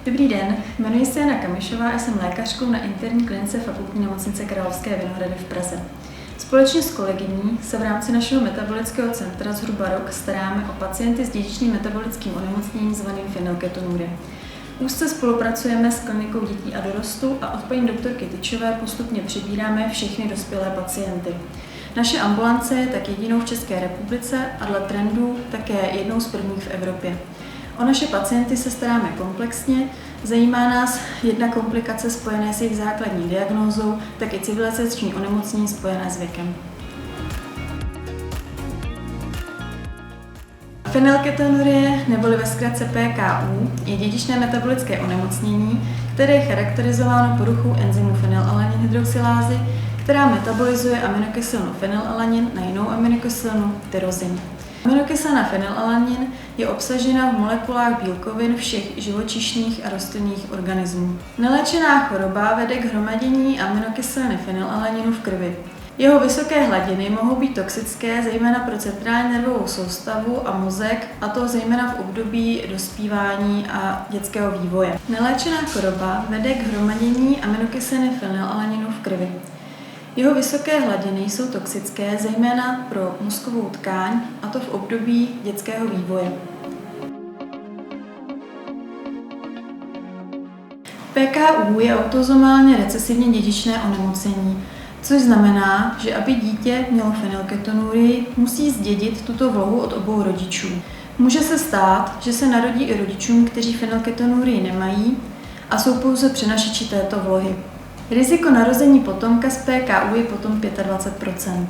Dobrý den, jmenuji se Jana Kamišová a jsem lékařkou na interní klinice Fakultní nemocnice Královské Vinohrady v Praze. Společně s kolegyní se v rámci našeho metabolického centra zhruba rok staráme o pacienty s dědičným metabolickým onemocněním zvaným fenylketonurie. Úzce spolupracujeme s klinikou dětí a dorostu a od paní doktorky Tyčové postupně přibíráme všechny dospělé pacienty. Naše ambulance je tak jedinou v České republice a dle trendů také jednou z prvních v Evropě. O naše pacienty se staráme komplexně, zajímá nás jedna komplikace spojené s jejich základní diagnózou, tak i civilizační onemocnění spojené s věkem. Fenylketonurie, neboli ve zkratce PKU, je dědičné metabolické onemocnění, které je charakterizováno poruchou enzymu fenylalanin hydroxylázy, která metabolizuje aminokyselinu fenylalanin na jinou aminokyselinu tyrozin. Aminokyselina fenylalanin je obsažena v molekulách bílkovin všech živočišných a rostlinných organismů. Neléčená choroba vede k hromadění aminokyseliny fenylalaninu v krvi. Jeho vysoké hladiny mohou být toxické zejména pro centrální nervovou soustavu a mozek, a to zejména v období dospívání a dětského vývoje. Neléčená choroba vede k hromadění aminokyseliny fenylalaninu v krvi. Jeho vysoké hladiny jsou toxické zejména pro mozkovou tkáň, a to v období dětského vývoje. PKU je autozomálně recesivně dědičné onemocnění, což znamená, že aby dítě mělo fenylketonurii, musí zdědit tuto vlohu od obou rodičů. Může se stát, že se narodí i rodičům, kteří fenylketonurii nemají a jsou pouze přenašeči této vlohy. Riziko narození potomka s PKU je potom 25%.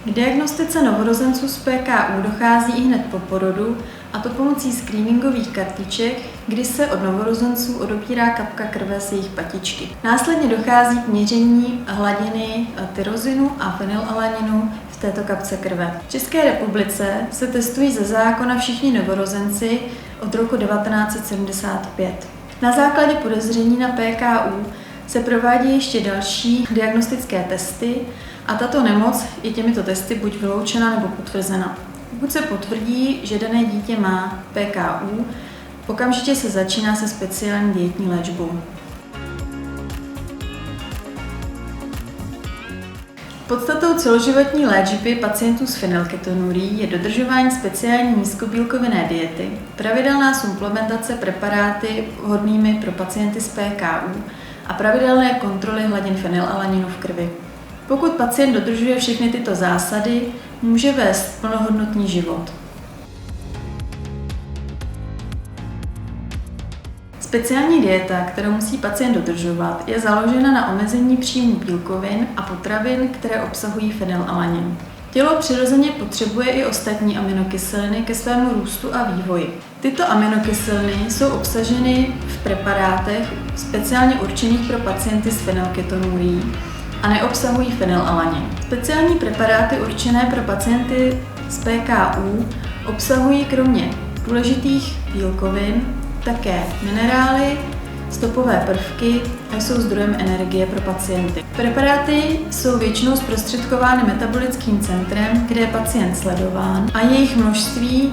K diagnostice novorozenců s PKU dochází i hned po porodu, a to pomocí screeningových kartiček, kdy se od novorozenců odebírá kapka krve z jejich patičky. Následně dochází k měření hladiny tyrozinu a fenylalaninu v této kapce krve. V České republice se testují ze zákona všichni novorozenci od roku 1975. Na základě podezření na PKU se provádí ještě další diagnostické testy a tato nemoc je těmito testy buď vyloučena nebo potvrzena. Pokud se potvrdí, že dané dítě má PKU, okamžitě se začíná se speciální dietní léčbou. Podstatou celoživotní léčby pacientů s fenylketonurií je dodržování speciální nízkobílkovinné diety, pravidelná suplementace preparáty vhodnými pro pacienty s PKU a pravidelné kontroly hladin fenylalaninu v krvi. Pokud pacient dodržuje všechny tyto zásady, může vést plnohodnotný život. Speciální dieta, kterou musí pacient dodržovat, je založena na omezení příjmu bílkovin a potravin, které obsahují fenylalanin. Tělo přirozeně potřebuje i ostatní aminokyseliny ke svému růstu a vývoji. Tyto aminokyseliny jsou obsaženy v preparátech speciálně určených pro pacienty s fenylketonurií a neobsahují fenylalanin. Speciální preparáty určené pro pacienty s PKU obsahují kromě důležitých bílkovin také minerály, stopové prvky a jsou zdrojem energie pro pacienty. Preparáty jsou většinou zprostředkovány metabolickým centrem, kde je pacient sledován, a jejich množství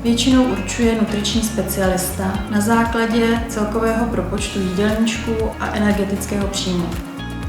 většinou určuje nutriční specialista na základě celkového propočtu jídelníčku a energetického příjmu.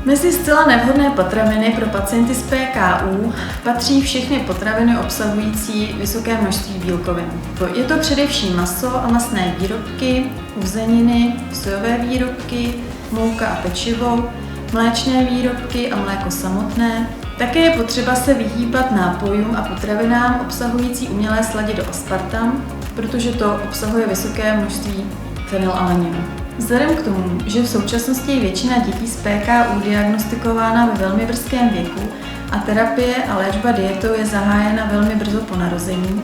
Mezi zcela nevhodné potraviny pro pacienty s PKU patří všechny potraviny obsahující vysoké množství bílkovin. Je to především maso a masné výrobky, uzeniny, sojové výrobky, mouka a pečivo, mléčné výrobky a mléko samotné. Také je potřeba se vyhýbat nápojům a potravinám obsahující umělé sladido aspartam, protože to obsahuje vysoké množství fenylalaninu. Vzhledem k tomu, že v současnosti je většina dětí s PKU diagnostikována ve velmi brzkém věku a terapie a léčba dietou je zahájena velmi brzo po narození,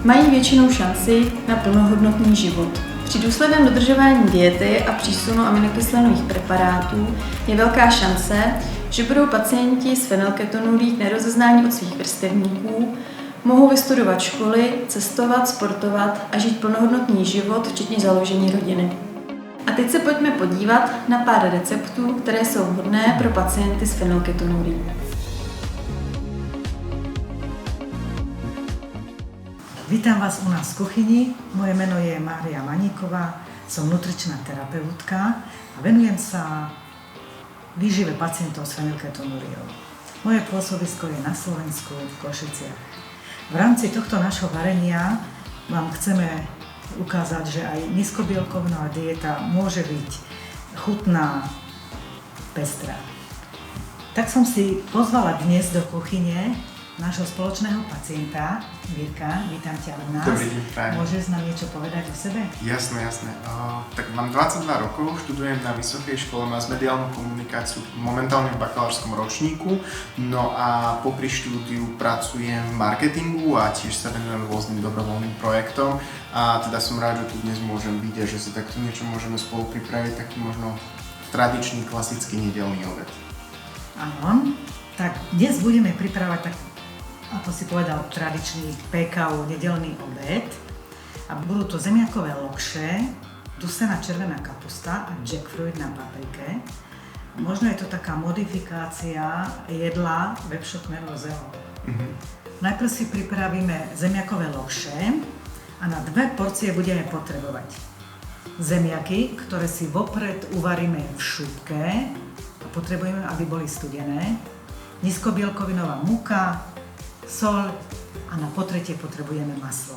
mají většinou šanci na plnohodnotný život. Při důsledném dodržování diety a přísunu aminokyselinových preparátů je velká šance, že budou pacienti s fenylketonurií k nerozeznání od svých vrstevníků, mohou vystudovat školy, cestovat, sportovat a žít plnohodnotný život, včetně založení rodiny. A teď se pojďme podívat na pár receptů, které jsou vhodné pro pacienty s fenylketonurií. Vítám vás u nás v kuchyni. Moje jméno je Mária Maníková. Som nutričná terapeutka a venujem sa výžive pacientov s fenylketonúriou. Moje pôsobisko je na Slovensku v Košiciach. V rámci tohto nášho varenia vám chceme ukázať, že aj nízkobielkovná dieta môže byť chutná, pestrá. Tak som si pozvala dnes do kuchyne nášho spoločného pacienta, Mirka, vítam ťa u nás. Dobrý deň, prajem. Môžeš nám niečo povedať o sebe? Jasné. Tak mám 22 rokov, študujem na Vysokej škole masmediálnu komunikáciu, momentálne v bakalárskom ročníku, no a popri štúdiu pracujem v marketingu a tiež sa venujem rôznym dobrovoľným projektom a teda som rád, že tu dnes môžem byť a že si takto niečo môžeme spolu pripraviť, taký možno tradičný, klasický nedeľný obed. Áno, tak dnes budeme pripravať tak, ako si povedal, tradičný PKU nedeľný obed a budú to zemiakové lokše, dusená červená kapusta a jackfruit na paprike. Možno je to taká modifikácia jedla vepšokmenového. Najprv si pripravíme zemiakové lokše a na 2 porcie budeme potrebovať zemiaky, ktoré si vopred uvaríme v šupke a potrebujeme, aby boli studené, nízkobielkovinová múka, soľ a na potretie potrebujeme maslo.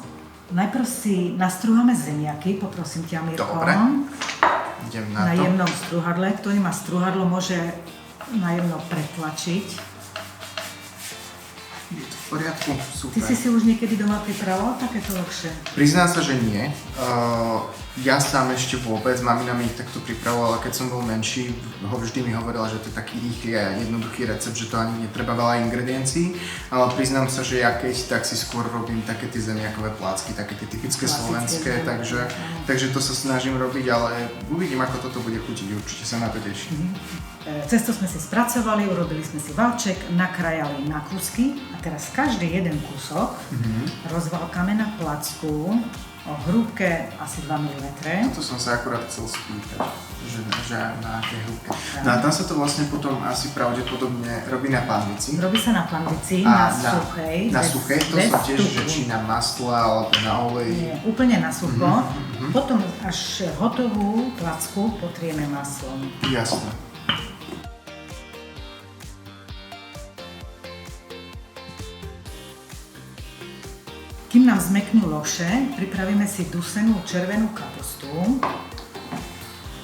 Najprv si nastrúhame zemiaky, poprosím ťa, Mirko. Dobre, idem Na na to. jemnom strúhadle. Kto nemá strúhadlo, môže na jemno pretlačiť. Je to v poriadku, super. Ty si už niekedy doma pripravoval takéto lokše? Priznám sa, že nie. Ja sám ešte vôbec, mamina mi ich takto pripravovala, keď som bol menší, vždy mi hovorila, že to je taký rýchly a jednoduchý recept, že to ani netreba veľa ingrediencií, ale priznám sa, že ja keď, tak si skôr robím také tie zemiakové plácky, také tie typické slovenské, takže to sa snažím robiť, ale uvidím, ako toto bude chutiť, určite sa na to teším. Cesto sme si spracovali, urobili sme si valček, nakrajali na kúsky a teraz každý jeden kúsok rozvalkáme na placku o hrúbke asi 2 mm. To som sa akurát chcel spýtať, že na aké hrúbke. No a tam sa to vlastne potom asi pravdepodobne robí na panvici. Robí sa na panvici, na suchej. Na suchej, to som tiež, že či na masle alebo na oleji. Nie, úplne na sucho. Potom až hotovú placku potrieme maslom. Jasné. Kým nám zmeknú lokše, pripravíme si dusenú červenú kapustu.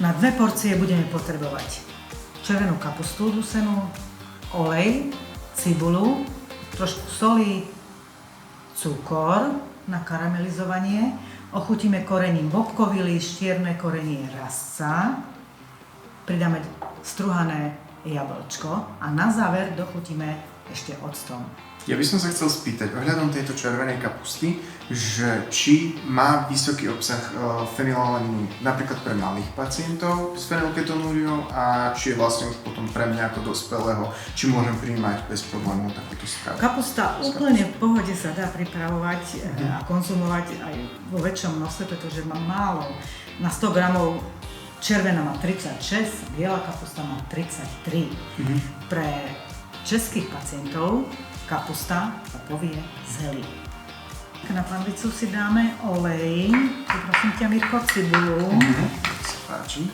Na 2 porcie budeme potrebovať červenú kapustu dusenú, olej, cibulu, trošku soli, cukor na karamelizovanie. Ochutíme korením bobkový líst, čierne korenie rastca. Pridáme struhané jablčko a na záver dochutíme ešte octom. Ja by som sa chcel spýtať ohľadom tejto červenej kapusty, že či má vysoký obsah fenylalaninu napríklad pre malých pacientov s fenylketonúriou a či je vlastne už potom pre mňa ako dospelého, či môžem prijímať bez problémov takúto stravu. Kapusta úplne v pohode sa dá pripravovať a konzumovať aj vo väčšom množstve, pretože má málo. Na 100 gramov červená má 36, biela kapusta má 33. Pre českých pacientov kapusta sa povie zelí. Na panvicu si dáme olej, prosím ťa, Mirko, cibulu. Sa páči.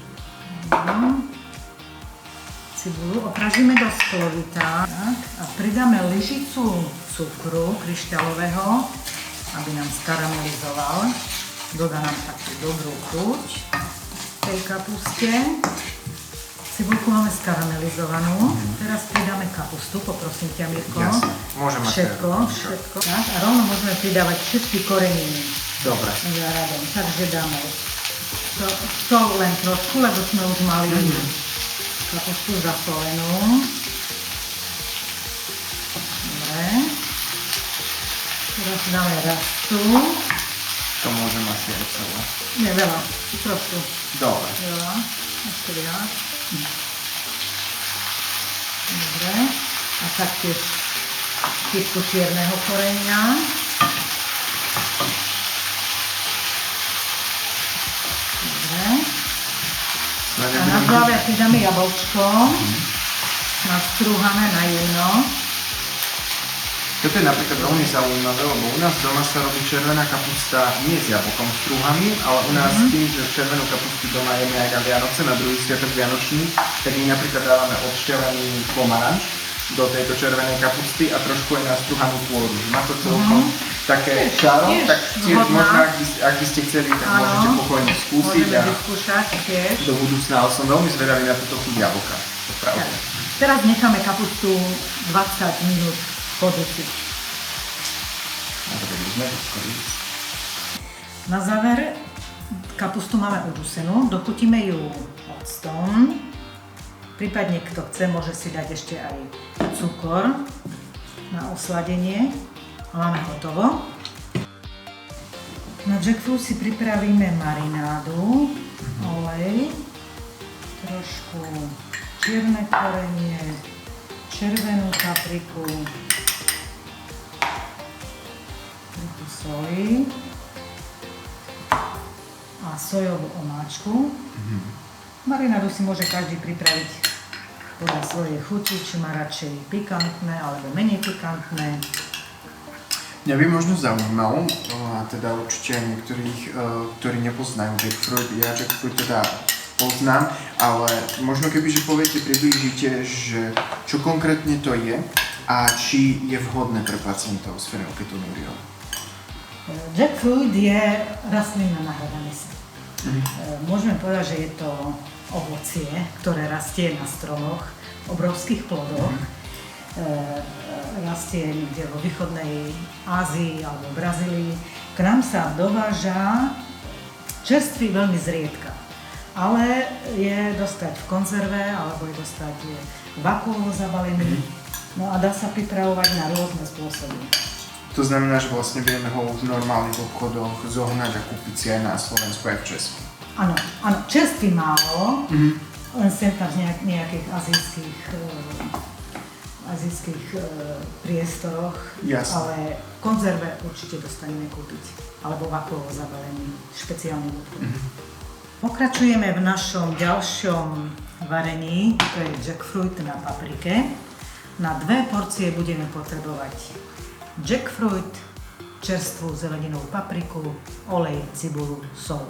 Cibulu opražíme do sklovita a pridáme lyžicu cukru kryštálového, aby nám skaramelizoval. Dodá nám takú dobrú chuť tej kapuste. Cibulku máme skaramelizovanú. Teraz pridáme kapustu, poprosím ťa, Mirko. Jasne, môžem mať všetko. Tak, a rovno môžeme pridávať všetky koreniny. Dobre. Záradom. Takže dáme to len trošku, lebo sme už mali kapustu zasolenú. Dobre. Teraz dáme rastcu. To môžem asi aj celé. Nie, veľa. Trošku. Dobre. Veľa. Ešte viac. Dobre. A taktiež kypku čierneho korenia. Dobre. A na záver pridáme jablčko. Nastrúhané na jemno. Toto je napríklad veľmi zaujímavé, lebo u nás doma sa robí červená kapusta nie s jablkom, s trúhami, ale u nás tým, že červenú kapustu doma jeme aj na Vianoce, na druhý sviatok Vianočný, tak my napríklad dávame odšťavený pomaranč do tejto červenej kapusty a trošku aj na struhanú pôdu. Má to celkom také čaro, tak tiež možno, ak by ste chceli, tak môžete pokojne skúsiť a do budúcna, ale som veľmi zvedavý na túto chuť jablka. Teraz necháme kapustu 20 minút podusiť. Na záver kapustu máme udusenú, dochutíme ju octom. Prípadne kto chce, môže si dať ešte aj cukor na osladenie. A máme hotovo. Na jackfruit si pripravíme marinádu, olej, trošku čierne korenie, červenú papriku, trochu soji a sojovú omáčku. Marinádu si môže každý pripraviť podľa svojej chuti, či má radšej pikantné alebo menej pikantné. Mňa by možno zaujímalo, a teda určite aj niektorých, ktorí nepoznajú jackfruit, ja jackfruit teda poznám, ale možno kebyže poviete, priblížite, že čo konkrétne to je a či je vhodné pre pacientov s fenylketonúriou. Jackfruit je rastlina na hľadanie. Môžeme povedať, že je to ovocie, ktoré rastie na stromoch, obrovských plodoch. Rastie niekde vo východnej Ázii alebo Brazílii. K nám sa dováža čerstvý veľmi zriedka, ale je dostať v konzerve alebo je dostať vakuovo zabalený. No a dá sa pripravovať na rôzne spôsoby. To znamená, že vlastne vieme ho už normálne v obchodoch zohnať a kúpiť si aj na Slovensku aj v Česku. Áno, čerstvý málo, len sem tam z nejakých azijských priestoroch, ale konzerve určite dostaneme kúpiť, alebo vakuovo zabalený, špeciálny obchod. Pokračujeme v našom ďalšom varení, to je jackfruit na paprike. Na 2 porcie budeme potrebovať jackfruit, čerstvú zeleninovú papriku, olej, cibuľu, soľ.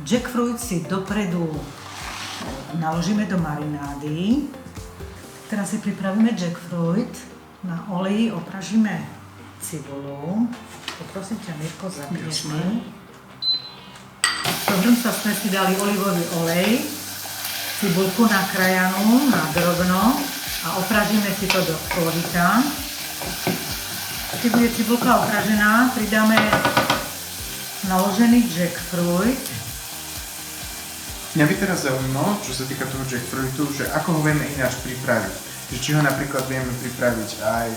Jackfruit si dopredu naložíme do marinády. Teraz si pripravíme jackfruit. Na oleji opražíme cibuľu. Poprosím ťa, Mirko, zapneš mi. Do hrnca sme si dali olivový olej, cibuľku nakrájanú na drobno a opražíme si to do polita. Keď bude cibuľka opražená, pridáme naložený jackfruit. Mňa by teraz zaujímalo, čo sa týka toho jackfruitu, že ako ho vieme ináč pripraviť. Že či ho napríklad vieme pripraviť aj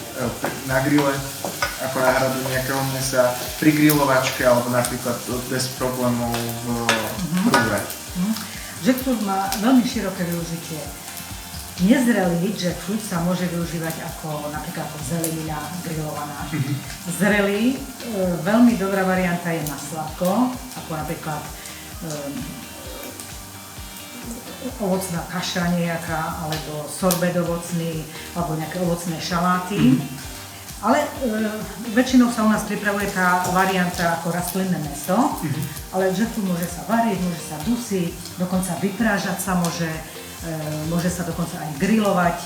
na grille, ako náhradu nejakého mesa, pri grilovačke, alebo napríklad bez problémov v prúre. Jackfruit má veľmi široké využitie. Nezrelý jackfruit sa môže využívať ako napríklad ako zelenina grillovaná. Zrelý, veľmi dobrá varianta je na sladko, ako napríklad ovocná kaša nejaká, alebo sorbet ovocný, alebo nejaké ovocné šaláty. Ale väčšinou sa u nás pripravuje tá varianta ako rastlinné mäso, ale jackfruit môže sa variť, môže sa dusiť, dokonca vyprážať sa môže sa dokonca aj grilovať.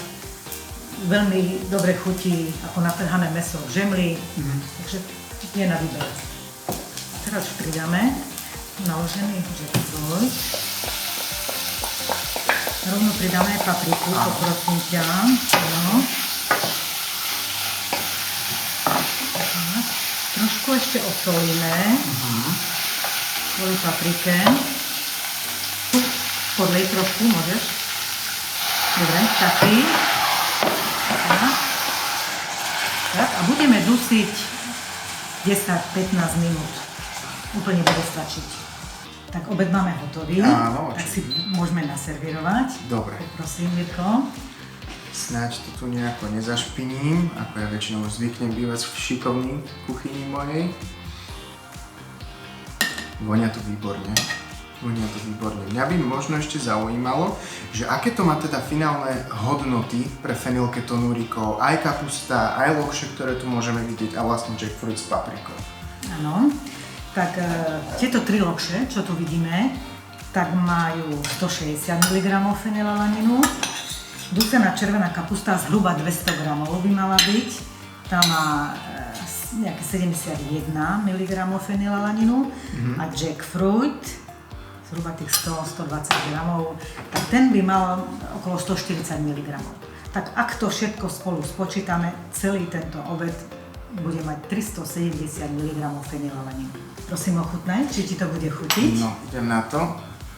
Veľmi dobre chutí ako natrhané mäso v žemli, takže je na výber. Teraz pridáme naložený jackfruit. Rovno pridáme papriku, poprosím ťa. Trošku ešte osolíme kvôli paprike. Podlej trošku, môžeš. Dobre, taký. Tak, a budeme dusiť 10-15 minút. Úplne bude stačiť. Tak obed máme hotový, áno, tak si môžeme naservírovať. Dobre. Poprosím, Mirko. Snáď to tu nejako nezašpiním, ako ja väčšinou zvyknem bývať v šikovnej kuchyni mojej. Vonia tu výborne. Vonia to výborne. Mňa by možno ešte zaujímalo, že aké to má teda finálne hodnoty pre fenylketonurikol, aj kapusta, aj lokše, ktoré tu môžeme vidieť a vlastne jackfruit s paprikou. Áno, tak tieto 3 lokše, čo tu vidíme, tak majú 160 mg fenylalaninu. Dusená červená kapusta zhruba 200 g by mala byť. Tá má nejaké 71 mg fenylalaninu a jackfruit zhruba tých 100-120 gramov, tak ten by mal okolo 140 mg. Tak ak to všetko spolu spočítame, celý tento obed bude mať 370 mg fenylalaninu. Prosím, ochutnaj, či ti to bude chutiť. No, idem na to.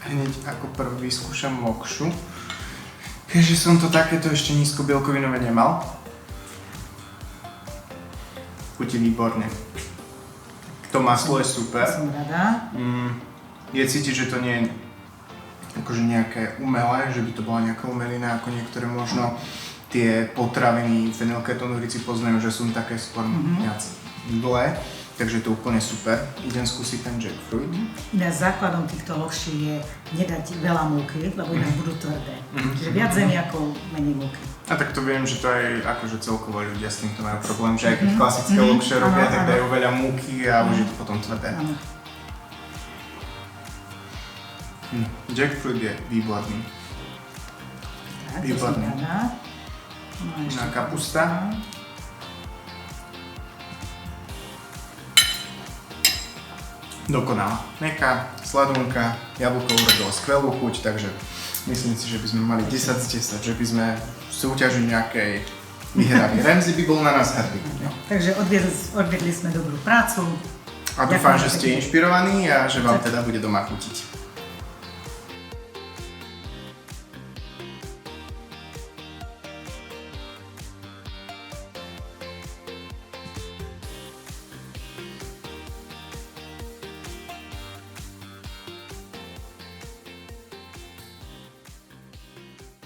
Hneď ako prvý vyskúšam lokšu. Keďže som to takéto ešte nízkobielkovinové nemal. Chutí výborne. To maslo je super. Som rada. Je cítiť, že to nie je akože nejaké umelé, že by to bola nejaká umelina, ako niektoré možno tie potraviny fenylketonurici poznajú, že sú také skôr viac dlhé, takže to je úplne super. Idem skúsiť ten jackfruit. Základom týchto lokší je nedať veľa múky, lebo inak budú tvrdé. Čiže viac zemiakov, menej múky. A tak to viem, že to aj akože celkovo ľudia s týmto majú problém, že aj keď klasické lokše robia, tak dajú veľa múky a už je to potom tvrdé. Jackfruit je výborný. Tak, Výborný. No, kapusta. Dokonalá. Meká, sladunka, jablko urobilo skvelú chuť, takže myslím si, že by sme mali 10 z 10, že by sme v súťaži nejakej vyhrali. Ramsay by bol na nás hrdý. Takže odviedli sme dobrú prácu. A dúfam, že ste inšpirovaní a že vám teda bude doma chutiť.